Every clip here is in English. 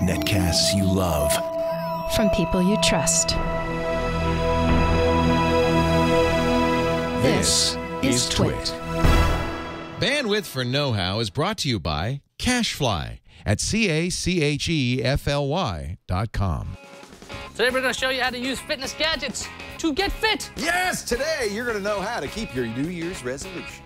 Netcasts you love. From people you trust. This is Twit. Bandwidth for Know-How is brought to you by CashFly at CACHEFLY.com. Today we're going to show you how to use fitness gadgets to get fit. Yes, today you're going to know how to keep your New Year's resolution.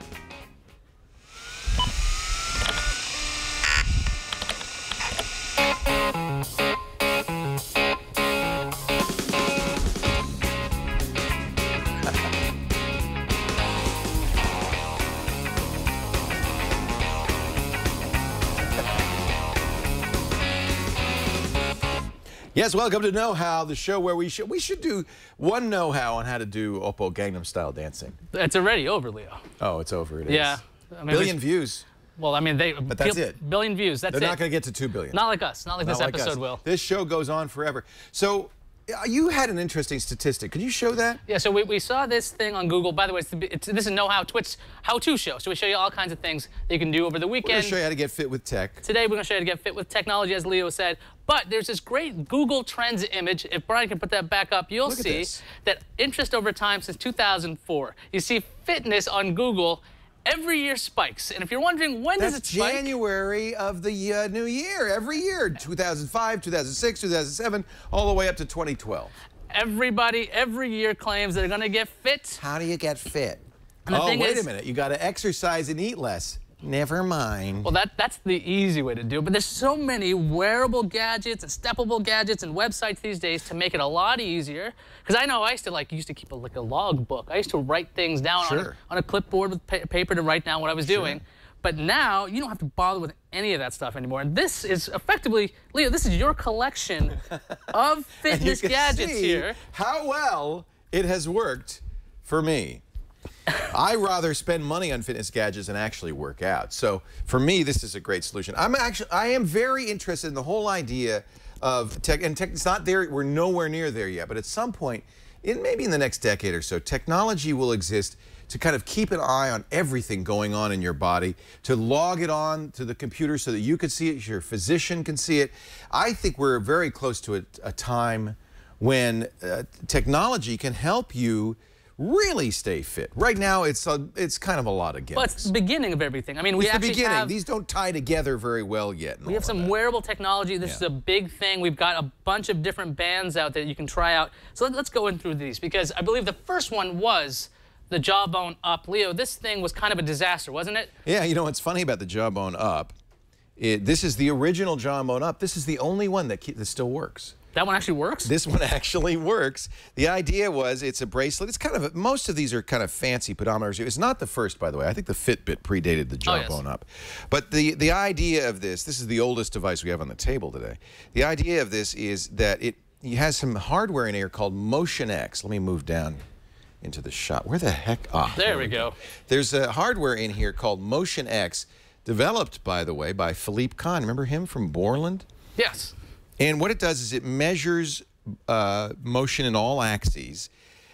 Yes, welcome to Know How, the show where we should do one Know How on how to do Oppo Gangnam Style dancing. It's already over, Leo. Oh, it's over. It is. Yeah. I mean, billion views. Well, I mean, but that's it. Billion views. That's it. They're not going to get to 2 billion. Not like us. Not like this episode will. This show goes on forever. So you had an interesting statistic. Could you show that? Yeah, so we saw this thing on Google. By the way, this is Know How, Twit's how-to show. So we show you all kinds of things that you can do over the weekend. We're going to show you how to get fit with tech. Today, we're going to show you how to get fit with technology, as Leo said. But there's this great Google Trends image. If Brian can put that back up, you'll see that interest over time since 2004. You see fitness on Google every year spikes. And if you're wondering, when does it spike? January of the new year, every year, 2005, 2006, 2007, all the way up to 2012. Everybody, every year claims they're going to get fit. How do you get fit? Oh, wait a minute. You got to exercise and eat less. Never mind. Well, that's the easy way to do it. But there's so many wearable gadgets and steppable gadgets and websites these days to make it a lot easier. Because I know I used to keep a log book. I used to write things down on a clipboard with paper to write down what I was doing. But now you don't have to bother with any of that stuff anymore. And this is effectively, Leo, this is your collection of fitness gadgets here. How well it has worked for me. I rather spend money on fitness gadgets than actually work out. So for me, this is a great solution. I am very interested in the whole idea of tech, and tech, it's not there, we're nowhere near there yet, but at some point, maybe in the next decade or so, technology will exist to kind of keep an eye on everything going on in your body, to log it on to the computer so that you can see it, your physician can see it. I think we're very close to a time when technology can help you really stay fit. Right now, it's kind of a lot of gimmicks. Well, it's the beginning of everything. I mean, it's the beginning. These don't tie together very well yet. We have some wearable technology. This is a big thing. We've got a bunch of different bands out there that you can try out. So let's go in through these, because I believe the first one was the Jawbone Up. Leo, this thing was kind of a disaster, wasn't it? Yeah, you know what's funny about the Jawbone Up? This is the original Jawbone Up. This is the only one that still works. That one actually works? This one actually works. The idea was it's a bracelet. It's kind of most of these are kind of fancy pedometers. It's not the first, by the way. I think the Fitbit predated the Jawbone Up. But the idea of this is the oldest device we have on the table today. The idea of this is that it has some hardware in here called Motion X. Let me move down into the shot. Where the heck? There we go. There's a hardware in here called Motion X, developed, by the way, by Philippe Kahn. Remember him from Borland? Yes. And what it does is it measures motion in all axes,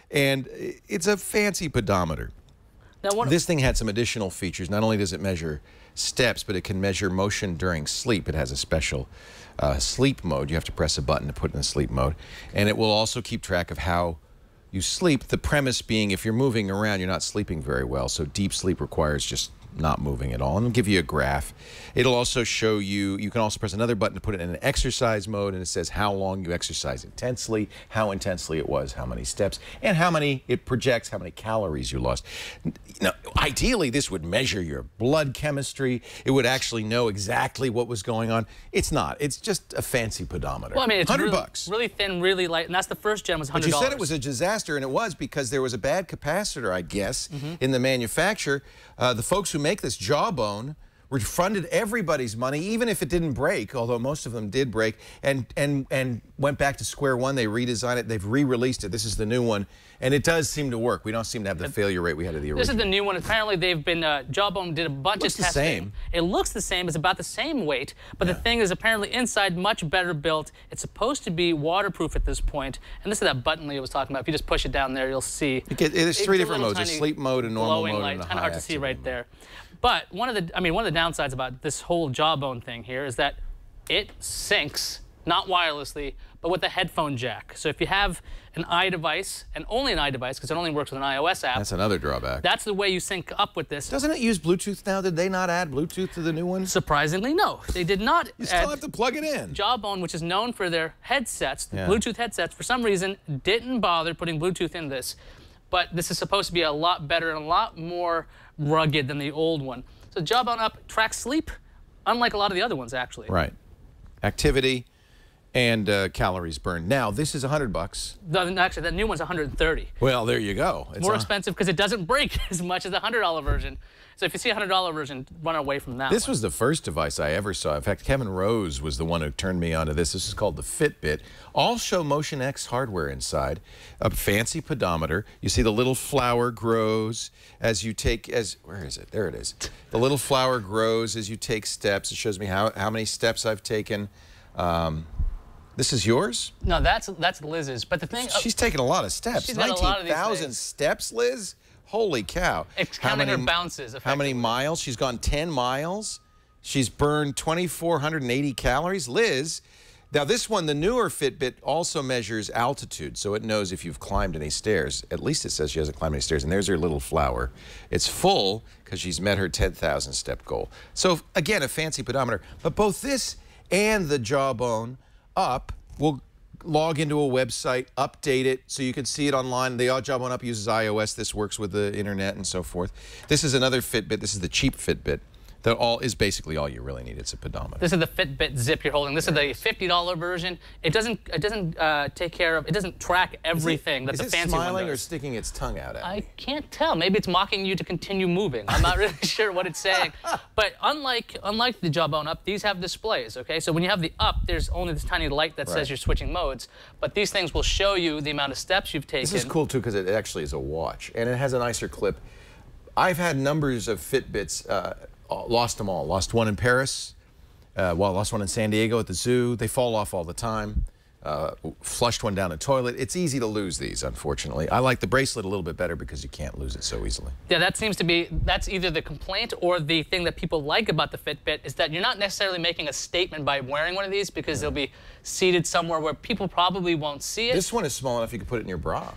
and it's a fancy pedometer. Now, this thing had some additional features. Not only does it measure steps, but it can measure motion during sleep. It has a special sleep mode. You have to press a button to put it in sleep mode. And it will also keep track of how you sleep, the premise being if you're moving around, you're not sleeping very well. So deep sleep requires just not moving at all. And it'll give you a graph. It'll also show you, you can also press another button to put it in an exercise mode, and it says how long you exercise intensely, how intensely it was, how many steps, and how many, it projects how many calories you lost. Now, ideally, this would measure your blood chemistry. It would actually know exactly what was going on. It's not. It's just a fancy pedometer. Well, I mean, it's $100. Really thin, really light, and that's the first gen was $100. But you said it was a disaster, and it was because there was a bad capacitor, I guess, in the manufacture. The folks who make this Jawbone refunded everybody's money, even if it didn't break, although most of them did break, and went back to square one. They redesigned it. They've re-released it. This is the new one, and it does seem to work. We don't seem to have the failure rate we had of the original. This is the new one. Apparently, they've been, Jawbone did a bunch of testing. Looks the same. It looks the same. It's about the same weight, but the thing is apparently inside much better built. It's supposed to be waterproof at this point, and this is that button Leo was talking about. If you just push it down there, you'll see. There's three different modes, a sleep mode, a normal mode, light. and a high Kind of hard to see activity right there. But one of the downsides about this whole Jawbone thing here is that it syncs, not wirelessly, but with a headphone jack. So if you have an iDevice, and only an iDevice, because it only works with an iOS app. That's another drawback. That's the way you sync up with this. Doesn't it use Bluetooth now? Did they not add Bluetooth to the new one? Surprisingly, no. They did not. You still have to plug it in. Jawbone, which is known for their headsets, Bluetooth headsets, for some reason, didn't bother putting Bluetooth in this. But this is supposed to be a lot better and a lot more rugged than the old one. So Jawbone Up tracks sleep, unlike a lot of the other ones, actually. Right. Activity and calories burned. Now, this is $100. Actually, that new one's $130. Well, there you go. It's more expensive because it doesn't break as much as the $100 version. So if you see a $100 version, run away from that This was the first device I ever saw. In fact, Kevin Rose was the one who turned me onto this. This is called the Fitbit. All show Motion X hardware inside. A fancy pedometer. You see the little flower grows as you take, where is it? There it is. The little flower grows as you take steps. It shows me how many steps I've taken. This is yours? No, that's Liz's. But the thing, she's taken a lot of steps. She's got a lot of these 19,000 steps, Liz? Holy cow. It's counting her bounces. How many miles? She's gone 10 miles. She's burned 2,480 calories. Liz, now this one, the newer Fitbit, also measures altitude, so it knows if you've climbed any stairs. At least it says she hasn't climbed any stairs, and there's her little flower. It's full because she's met her 10,000 step goal. So again, a fancy pedometer. But both this and the Jawbone Up will log into a website, update it so you can see it online. The Jawbone Up uses iOS. This works with the internet and so forth. This is another Fitbit. This is the cheap Fitbit. That is basically all you really need. It's a pedometer. This is the Fitbit Zip you're holding. This is the $50 version. It doesn't take care of. It doesn't track everything that the fancy one does. Is it smiling or sticking its tongue out at me? I can't tell. Maybe it's mocking you to continue moving. I'm not really sure what it's saying. But unlike the Jawbone Up, these have displays. Okay, so when you have the Up, there's only this tiny light that says you're switching modes. But these things will show you the amount of steps you've taken. This is cool too because it actually is a watch and it has a nicer clip. I've had numbers of Fitbits. Lost them all. Lost one in Paris, lost one in San Diego at the zoo. They fall off all the time. Flushed one down a toilet. It's easy to lose these, unfortunately. I like the bracelet a little bit better because you can't lose it so easily. Yeah, that seems to be, that's either the complaint or the thing that people like about the Fitbit is that you're not necessarily making a statement by wearing one of these because they'll be seated somewhere where people probably won't see it. This one is small enough you can put it in your bra.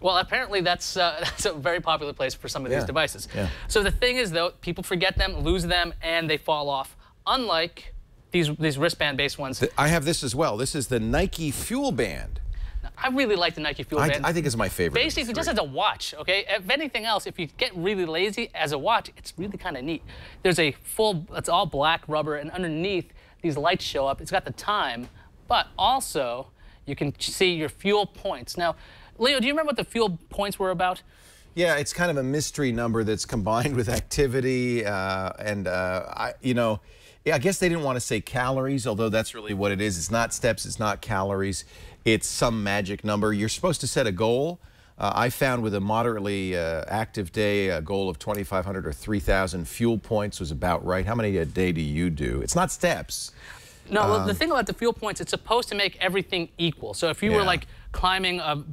Well, apparently that's a very popular place for some of these devices. Yeah. So the thing is, though, people forget them, lose them, and they fall off. Unlike these wristband-based ones. I have this as well. This is the Nike FuelBand. Now, I really like the Nike FuelBand. I think it's my favorite. Basically, just as a watch, okay? If anything else, if you get really lazy as a watch, it's really kind of neat. There's a it's all black rubber, and underneath, these lights show up. It's got the time, but also you can see your fuel points. Now, Leo, do you remember what the fuel points were about? Yeah, it's kind of a mystery number that's combined with activity, you know, I guess they didn't want to say calories, although that's really what it is. It's not steps, it's not calories, it's some magic number. You're supposed to set a goal. I found with a moderately active day, a goal of 2,500 or 3,000 fuel points was about right. How many a day do you do? It's not steps. No, well, the thing about the fuel points, it's supposed to make everything equal. So if you were like climbing a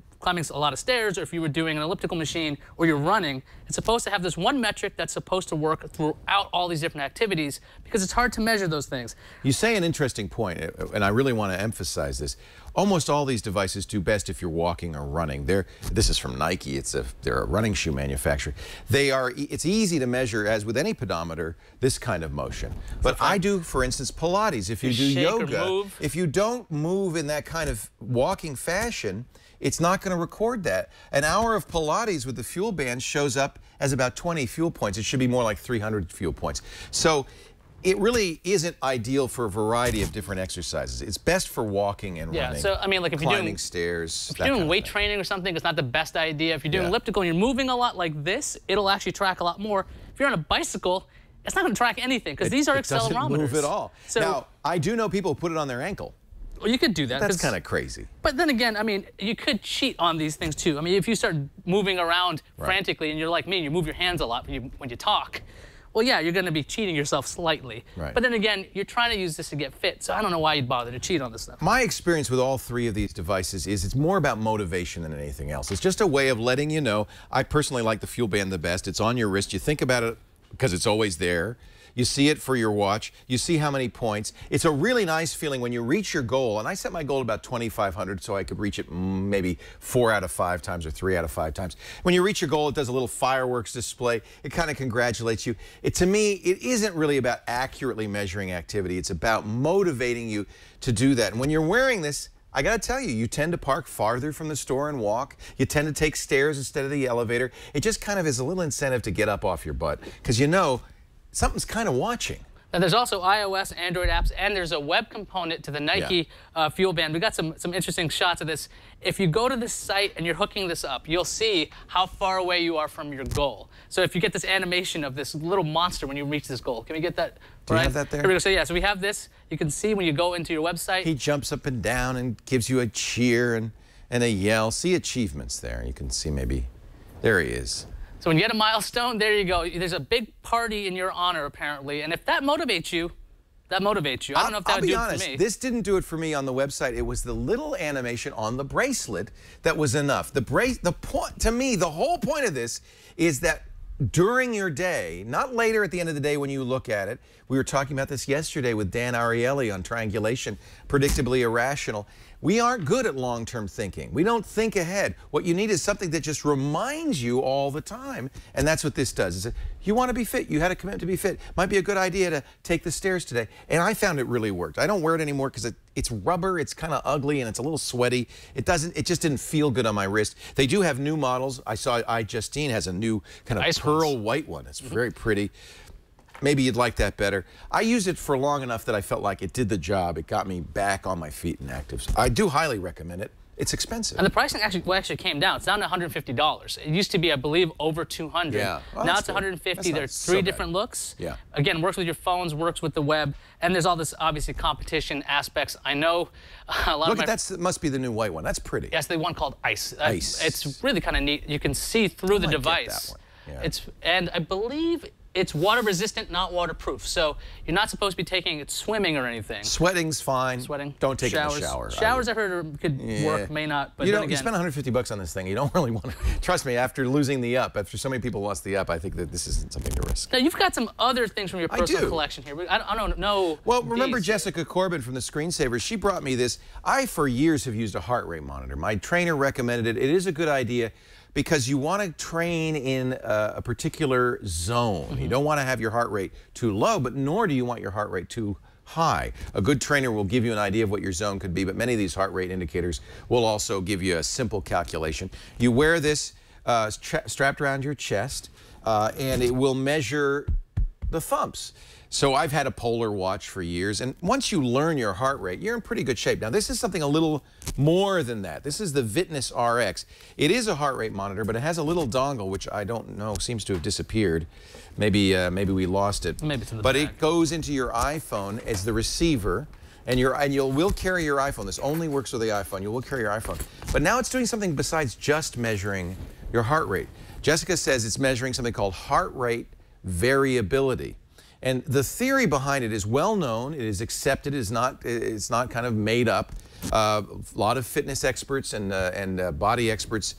lot of stairs, or if you were doing an elliptical machine, or you're running, it's supposed to have this one metric that's supposed to work throughout all these different activities because it's hard to measure those things. You say an interesting point, and I really want to emphasize this. Almost all these devices do best if you're walking or running. This is from Nike. They're a running shoe manufacturer. It's easy to measure, as with any pedometer, this kind of motion. But I do, for instance, Pilates. If you do yoga, if you don't move in that kind of walking fashion, it's not going to record that. An hour of Pilates with the FuelBand shows up as about 20 fuel points. It should be more like 300 fuel points. So it really isn't ideal for a variety of different exercises. It's best for walking and running. Yeah, so I mean, like if you're climbing stairs, if you're doing weight training or something, it's not the best idea. If you're doing elliptical and you're moving a lot like this, it'll actually track a lot more. If you're on a bicycle, it's not going to track anything because these are accelerometers. It doesn't move at all. So, now, I do know people who put it on their ankle. Well, you could do that. That's kind of crazy. But then again, I mean, you could cheat on these things too. I mean, if you start moving around frantically and you're like me and you move your hands a lot when you talk, well, yeah, you're going to be cheating yourself slightly. Right. But then again, you're trying to use this to get fit, so I don't know why you'd bother to cheat on this stuff. My experience with all three of these devices is it's more about motivation than anything else. It's just a way of letting you know. I personally like the FuelBand the best. It's on your wrist. You think about it because it's always there. You see it for your watch. You see how many points. It's a really nice feeling when you reach your goal. And I set my goal at about 2,500 so I could reach it maybe 4 out of 5 times or 3 out of 5 times. When you reach your goal, it does a little fireworks display. It kind of congratulates you. To me, it isn't really about accurately measuring activity. It's about motivating you to do that. And when you're wearing this, I got to tell you, you tend to park farther from the store and walk. You tend to take stairs instead of the elevator. It just kind of is a little incentive to get up off your butt because you know something's kind of watching. Now, there's also iOS, Android apps, and there's a web component to the Nike FuelBand. We got some interesting shots of this. If you go to this site and you're hooking this up, you'll see how far away you are from your goal. So if you get this animation of this little monster when you reach this goal, can we get that? Do you have that there? Here we go. So yeah, so we have this. You can see when you go into your website. He jumps up and down and gives you a cheer and a yell. See achievements there. You can see maybe, there he is. So when you get a milestone, there you go. There's a big party in your honor, apparently. And if that motates you, that motivates you. I don't know if that would do it for me. This didn't do it for me on the website. It was the little animation on the bracelet that was enough. To me, the whole point of this is that during your day, not later at the end of the day when you look at it. We were talking about this yesterday with Dan Ariely on triangulation, predictably irrational. We aren't good at long-term thinking. We don't think ahead. What you need is something that just reminds you all the time, and that's what this does. You want to be fit. You had a commitment to be fit. Might be a good idea to take the stairs today. And I found it really worked. I don't wear it anymore because it's rubber, it's kind of ugly, and it's a little sweaty. It just didn't feel good on my wrist. They do have new models. I saw iJustine has a new kind of pearl white one. It's very pretty. Maybe you'd like that better. I used it for long enough that I felt like it did the job. It got me back on my feet and active. I do highly recommend it. It's expensive. And the pricing actually came down. It's down to $150. It used to be, I believe, over $200. Yeah. Well, now it's $150. There's 3 different looks. Yeah. Again, works with your phones, works with the web, and there's all this obviously competition aspects. I know a lot of my... That must be the new white one. That's pretty. Yes, the one called Ice. Ice. It's really kind of neat. You can see through the device. Get that one. Yeah. And I believe it's water resistant, not waterproof. So you're not supposed to be taking it swimming or anything. Sweating's fine. Sweating. Don't take it in the shower. Showers, I've heard, could work, may not. But you again, spend $150 on this thing. You don't really want to. Trust me, after losing the Up, after so many people lost the Up, I think that this isn't something to risk. Now, you've got some other things from your personal collection here. I don't know. Well, remember Jessica Corbin from the Screensavers? She brought me this. I, for years, have used a heart rate monitor. My trainer recommended it. It is a good idea, because you want to train in a particular zone. You don't want to have your heart rate too low, but nor do you want your heart rate too high. A good trainer will give you an idea of what your zone could be, but many of these heart rate indicators will also give you a simple calculation. You wear this strapped around your chest, and it will measure the thumps. So I've had a Polar watch for years, and once you learn your heart rate, you're in pretty good shape. Now, this is something a little more than that. This is the Fitness RX. It is a heart rate monitor, but it has a little dongle, which I don't know, seems to have disappeared. Maybe we lost it. Maybe it's in the But bag. it goes into your iPhone as the receiver, and you will carry your iPhone. This only works with the iPhone. You will carry your iPhone. But now it's doing something besides just measuring your heart rate. Jessica says it's measuring something called heart rate variability. And the theory behind it is well known. It is accepted. It's not kind of made up. A lot of fitness experts and body experts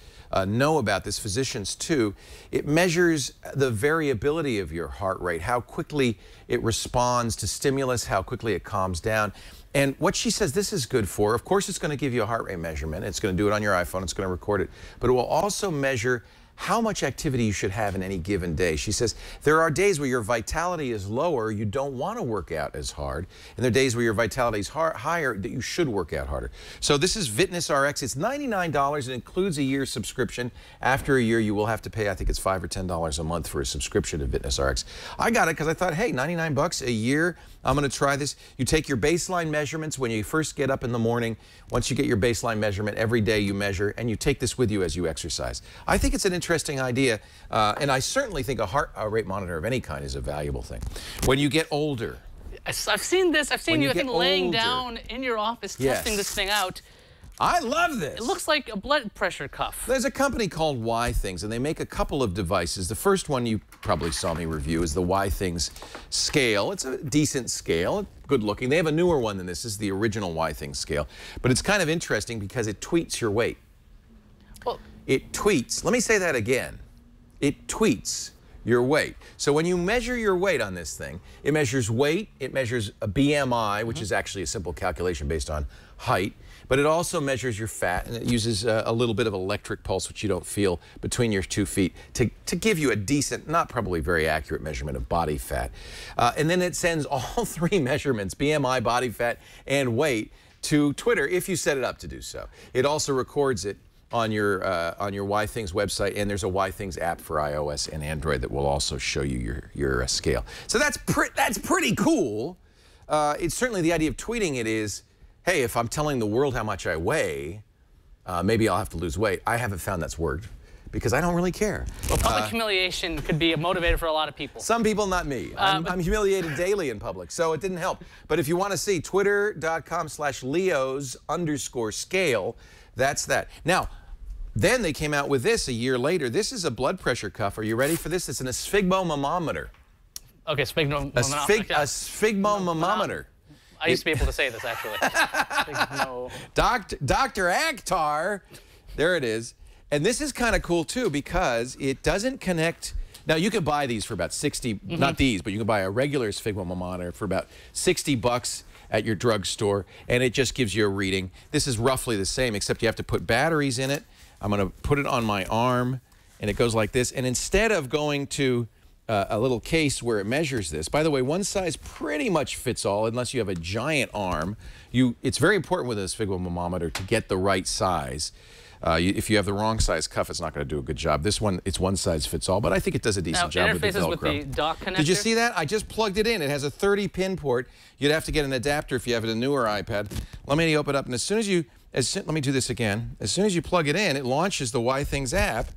know about this, physicians too. It measures the variability of your heart rate, how quickly it responds to stimulus, how quickly it calms down. And what she says this is good for, of course, it's going to give you a heart rate measurement. It's going to do it on your iPhone. It's going to record it. But it will also measure how much activity you should have in any given day. She says there are days where your vitality is lower, you don't want to work out as hard, and there are days where your vitality is higher, that you should work out harder. So this is Fitness RX. It's $99. It includes a year's subscription. After a year, you will have to pay, I think it's $5 or $10 a month for a subscription to Fitness RX. I got it because I thought, hey, 99 bucks a year, I'm going to try this. You take your baseline measurements when you first get up in the morning. Once you get your baseline measurement, every day you measure, and you take this with you as you exercise. I think it's an interesting idea, and I certainly think a heart rate monitor of any kind is a valuable thing. When you get older. I've seen this. I've seen you, I think, laying down in your office testing this thing out. I love this. It looks like a blood pressure cuff. There's a company called Y-Things, and they make a couple of devices. The first one you probably saw me review is the Y-Things scale. It's a decent scale, good looking. They have a newer one than this. This is the original Y-Things scale. But it's kind of interesting because it tweets your weight. Well, it tweets. Let me say that again. It tweets your weight. So when you measure your weight on this thing, it measures weight, it measures a BMI, which is actually a simple calculation based on height, but it also measures your fat, and it uses a little bit of electric pulse, which you don't feel, between your 2 feet to give you a decent, not probably very accurate measurement of body fat. And then it sends all 3 measurements, BMI, body fat, and weight, to Twitter if you set it up to do so. It also records it on your Why Things website, and there's a Why Things app for iOS and Android that will also show you your scale. So that's pretty cool. It's certainly the idea of tweeting it is, hey, if I'm telling the world how much I weigh, maybe I'll have to lose weight. I haven't found that's worked because I don't really care. Well, public humiliation could be a motivator for a lot of people. Some people, not me. I'm humiliated daily in public, so it didn't help. But if you want to see, twitter.com/Leos_scale, that's that. Now, then they came out with this a year later. This is a blood pressure cuff. Are you ready for this? It's an sphygmomanometer. Okay, sphygmomanometer. A sphygmomanometer. I used to be able to say this, actually. Dr. Akhtar, there it is. And this is kind of cool, too, because it doesn't connect. Now, you can buy these for about 60, not these, but you can buy a regular sphygmomanometer for about 60 bucks at your drugstore, and it just gives you a reading. This is roughly the same, except you have to put batteries in it. I'm going to put it on my arm, and it goes like this. And instead of going to a little case where it measures this, by the way, one size pretty much fits all unless you have a giant arm. It's very important with a sphygmometer to get the right size. If you have the wrong size cuff, it's not going to do a good job. This one, it's one size fits all, but I think it does a decent job with the Velcro. Interfaces with the dock connector. Did you see that? I just plugged it in. It has a 30-pin port. You'd have to get an adapter if you have a newer iPad. Let me open it up, and as soon as you, let me do this again. As soon as you plug it in, it launches the Why Things app,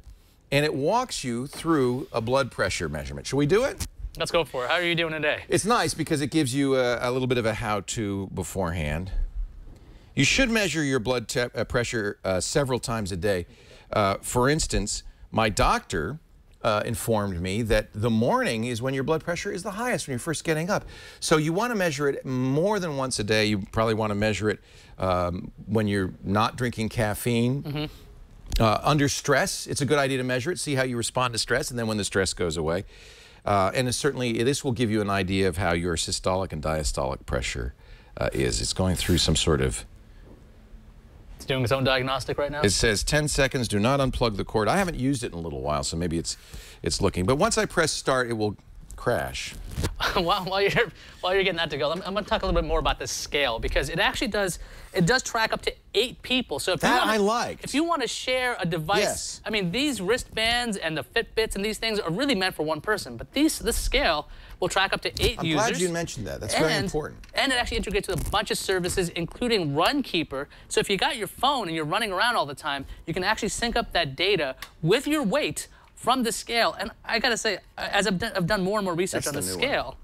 and it walks you through a blood pressure measurement. Should we do it? Let's go for it. How are you doing today? It's nice because it gives you a little bit of a how-to beforehand. You should measure your blood pressure several times a day. For instance, my doctor informed me that the morning is when your blood pressure is the highest, when you're first getting up. So you want to measure it more than once a day. You probably want to measure it when you're not drinking caffeine. Under stress, it's a good idea to measure it, see how you respond to stress, and then when the stress goes away. And certainly, this will give you an idea of how your systolic and diastolic pressure is. It's going through some sort of... It's doing its own diagnostic right now? It says 10 seconds, do not unplug the cord. I haven't used it in a little while, so maybe it's looking. But once I press start, it will crash. While you're getting that to go, I'm going to talk a little bit more about this scale, because it actually does track up to 8 people. So if if you want to share a device, yes. I mean, these wristbands and the Fitbits and these things are really meant for one person, but this scale will track up to 8 users. I'm glad you mentioned that. That's very important. And it actually integrates with a bunch of services, including Runkeeper. So if you got your phone and you're running around all the time, you can actually sync up that data with your weight from the scale. And I gotta say, as I've done more and more research on the scale,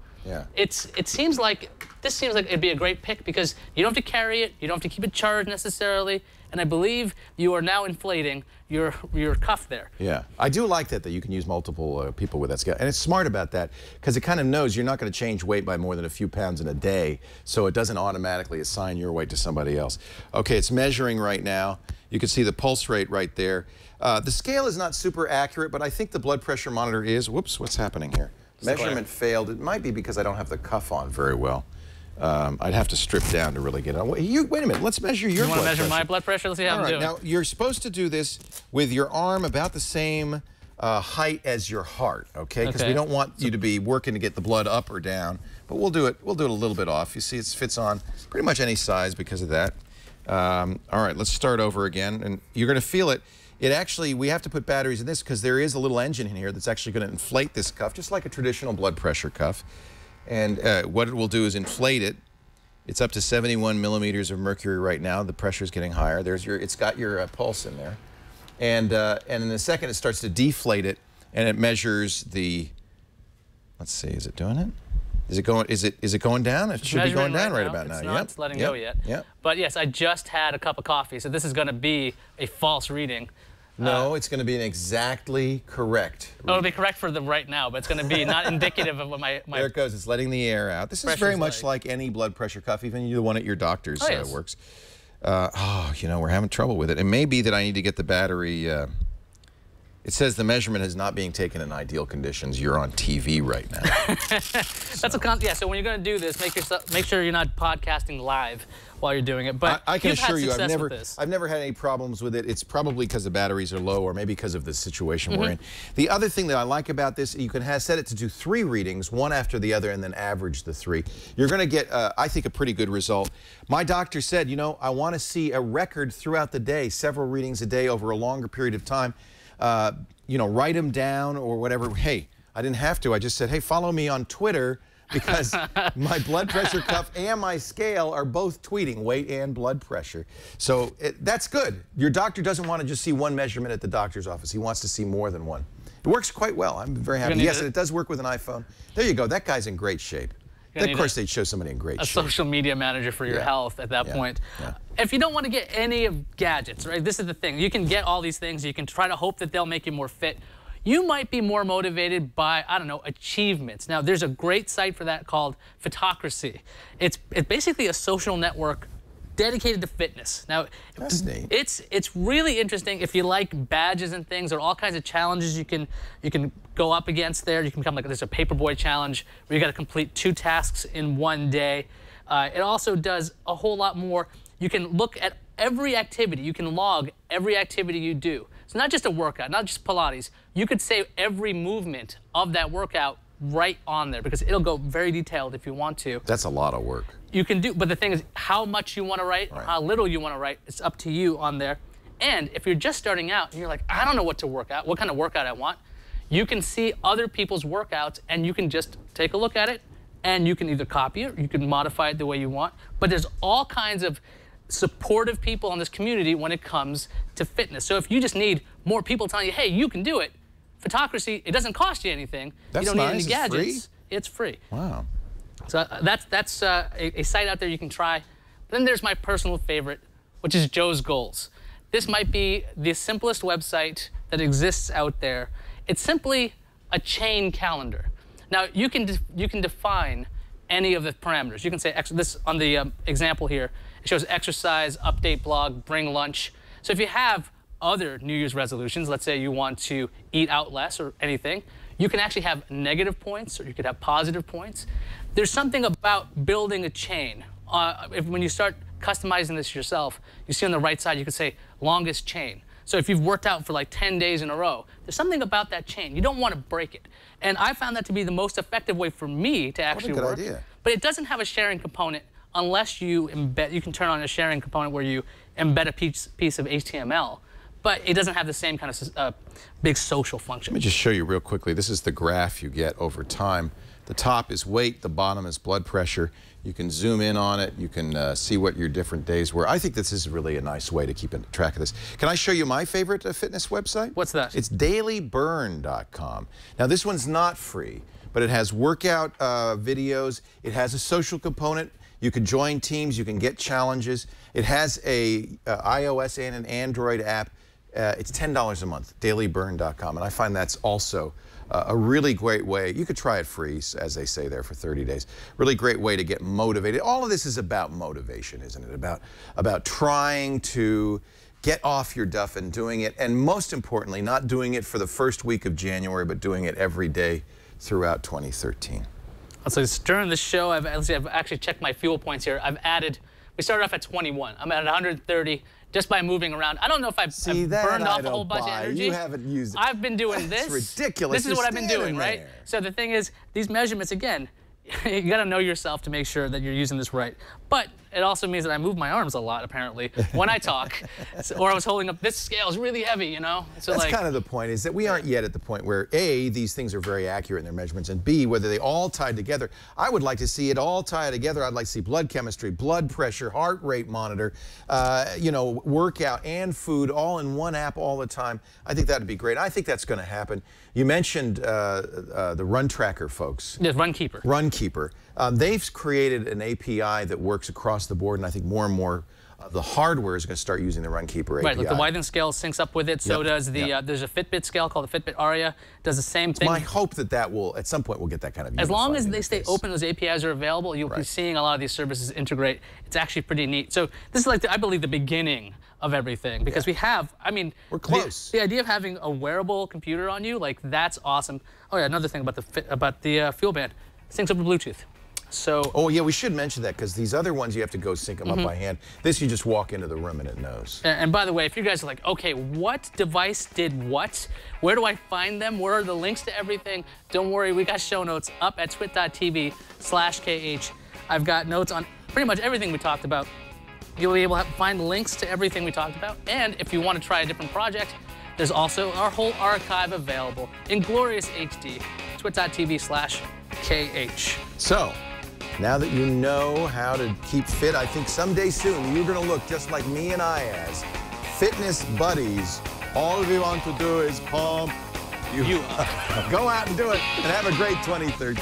it seems like it'd be a great pick, because you don't have to carry it, you don't have to keep it charged necessarily, and I believe you are now inflating your cuff there. Yeah, I do like that you can use multiple people with that scale, and it's smart about that because it kind of knows you're not going to change weight by more than a few pounds in a day, so it doesn't automatically assign your weight to somebody else. Okay, it's measuring right now. You can see the pulse rate right there. The scale is not super accurate, but I think the blood pressure monitor is. Whoops, what's happening here? Measurement failed. It might be because I don't have the cuff on very well. I'd have to strip down to really get it on. Wait a minute, let's measure your blood pressure. You want to measure my blood pressure? Let's see how I'm doing. Now, you're supposed to do this with your arm about the same height as your heart, okay? Because we don't want you to be working to get the blood up or down. But we'll do it a little bit off. You see, it fits on pretty much any size because of that. All right, let's start over again. And you're going to feel it. We have to put batteries in this because there is a little engine in here that's actually going to inflate this cuff, just like a traditional blood pressure cuff. And what it will do is inflate it. It's up to 71 millimeters of mercury right now. The pressure is getting higher. It's got your pulse in there. And in a second, it starts to deflate it, and it measures the, let's see, is it doing it? Is it going down? It should be going down right about now. It's not. It's letting go yet. Yep. But yes, I just had a cup of coffee, so this is going to be a false reading. No, it's going to be an exactly correct reading. It'll be correct for the right now, but it's going to be not indicative of what my... There it goes. It's letting the air out. This is very much like any blood pressure cuff, even the one at your doctor's works. You know, we're having trouble with it. It may be that I need to get the battery... It says the measurement is not being taken in ideal conditions. You're on TV right now. Yeah, so when you're going to do this, make sure you're not podcasting live while you're doing it. But I can assure you, I've never had any problems with it. It's probably because the batteries are low, or maybe because of the situation we're in. The other thing that I like about this, you can set it to do 3 readings, one after the other, and then average the 3. You're going to get, I think, a pretty good result. My doctor said, you know, I want to see a record throughout the day, several readings a day over a longer period of time. You know, write them down or whatever. Hey, I didn't have to. I just said, hey, follow me on Twitter, because my blood pressure cuff and my scale are both tweeting weight and blood pressure. So that's good. Your doctor doesn't want to just see one measurement at the doctor's office. He wants to see more than one. It works quite well. I'm very happy. Yes, and it does work with an iPhone. There you go. That guy's in great shape. Of course, they'd show somebody in great shape. A social media manager for your health at that point. Yeah. If you don't want to get any of gadgets, right, this is the thing. You can get all these things. You can try to hope that they'll make you more fit. You might be more motivated by, I don't know, achievements. Now, there's a great site for that called Fitocracy. It's basically a social network dedicated to fitness. Now, that's neat. It's really interesting if you like badges and things. There are all kinds of challenges you can go up against there. You can become like, there's a Paperboy challenge where you got to complete 2 tasks in 1 day. It also does a whole lot more. You can look at every activity. You can log every activity you do. It's not just a workout, not just Pilates. You could save every movement of that workout right on there, because it'll go very detailed if you want to. That's a lot of work. You can do, but the thing is, how much you want to write, or how little you want to write, it's up to you on there. And if you're just starting out and you're like, I don't know what to work out, what kind of workout I want, you can see other people's workouts and you can just take a look at it, and you can either copy it or you can modify it the way you want. But there's all kinds of supportive people in this community when it comes to fitness. So if you just need more people telling you, hey, you can do it, Fitocracy, it doesn't cost you anything. That's you don't nice. need any gadgets. It's free? It's free. Wow. So that's a site out there you can try. Then there's my personal favorite, which is Joe's Goals. This might be the simplest website that exists out there. It's simply a chain calendar. Now, you can define any of the parameters. You can say, this on the example here, it shows exercise, update blog, bring lunch. So if you have other New Year's resolutions, let's say you want to eat out less or anything, you can actually have negative points or you could have positive points. There's something about building a chain. When you start customizing this yourself, you see on the right side, you can say longest chain. So if you've worked out for like 10 days in a row, there's something about that chain. You don't want to break it. And I found that to be the most effective way for me to actually work. What a good idea. But it doesn't have a sharing component unless you embed. You can turn on a sharing component where you embed a piece of HTML. But it doesn't have the same kind of big social function. Let me just show you real quickly. This is the graph you get over time. The top is weight, the bottom is blood pressure. You can zoom in on it. You can see what your different days were. I think this is really a nice way to keep track of this. Can I show you my favorite fitness website? What's that? It's dailyburn.com. Now, this one's not free, but it has workout videos. It has a social component. You can join teams. You can get challenges. It has a iOS and an Android app. It's $10 a month, dailyburn.com, and I find that's also a really great way. You could try it free, as they say there, for 30 days. Really great way to get motivated. All of this is about motivation, isn't it? About trying to get off your duff and doing it, and most importantly, not doing it for the first week of January, but doing it every day throughout 2013. So during this show, I've actually checked my fuel points here. We started off at 21. I'm at 130 just by moving around. I don't know if I've burned off a whole bunch of energy. You haven't used it. I've been doing this. It's ridiculous. This is what I've been doing, right? So the thing is, these measurements, again, you got to know yourself to make sure that you're using this right. But it also means that I move my arms a lot, apparently, when I talk. Or I was holding up, this scale is really heavy, you know? So that's kind of the point, is that we aren't yet at the point where, A, these things are very accurate in their measurements, and B, whether they all tie together. I would like to see it all tie together. I'd like to see blood chemistry, blood pressure, heart rate monitor, you know, workout and food all in one app all the time. I think that would be great. I think that's going to happen. You mentioned the Run Tracker folks. Yes, Runkeeper. Runkeeper. They've created an API that works across the board, and I think more and more of the hardware is going to start using the Runkeeper API. Right, like the Wyden scale syncs up with it. So does the there's a Fitbit scale called the Fitbit Aria. Does the same thing. My hope that will at some point we'll get that kind of. As long as they stay open, those APIs are available. You'll be seeing a lot of these services integrate. It's actually pretty neat. So this is like I believe the beginning of everything, because we have, I mean, we're close. The idea of having a wearable computer on you, like, that's awesome. Oh yeah, another thing about the FuelBand, syncs up to Bluetooth. So. Oh yeah, we should mention that, because these other ones you have to go sync them up by hand. This you just walk into the room and it knows. And by the way, if you guys are like, okay, what device did what? Where do I find them? Where are the links to everything? Don't worry, we got show notes up at twit.tv/KH. I've got notes on pretty much everything we talked about. You'll be able to find links to everything we talked about. And if you want to try a different project, there's also our whole archive available in glorious HD, twit.tv/KH. So, now that you know how to keep fit, I think someday soon you're going to look just like me and Ayaz, fitness buddies. All you want to do is pump you up. Go out and do it, and have a great 2013.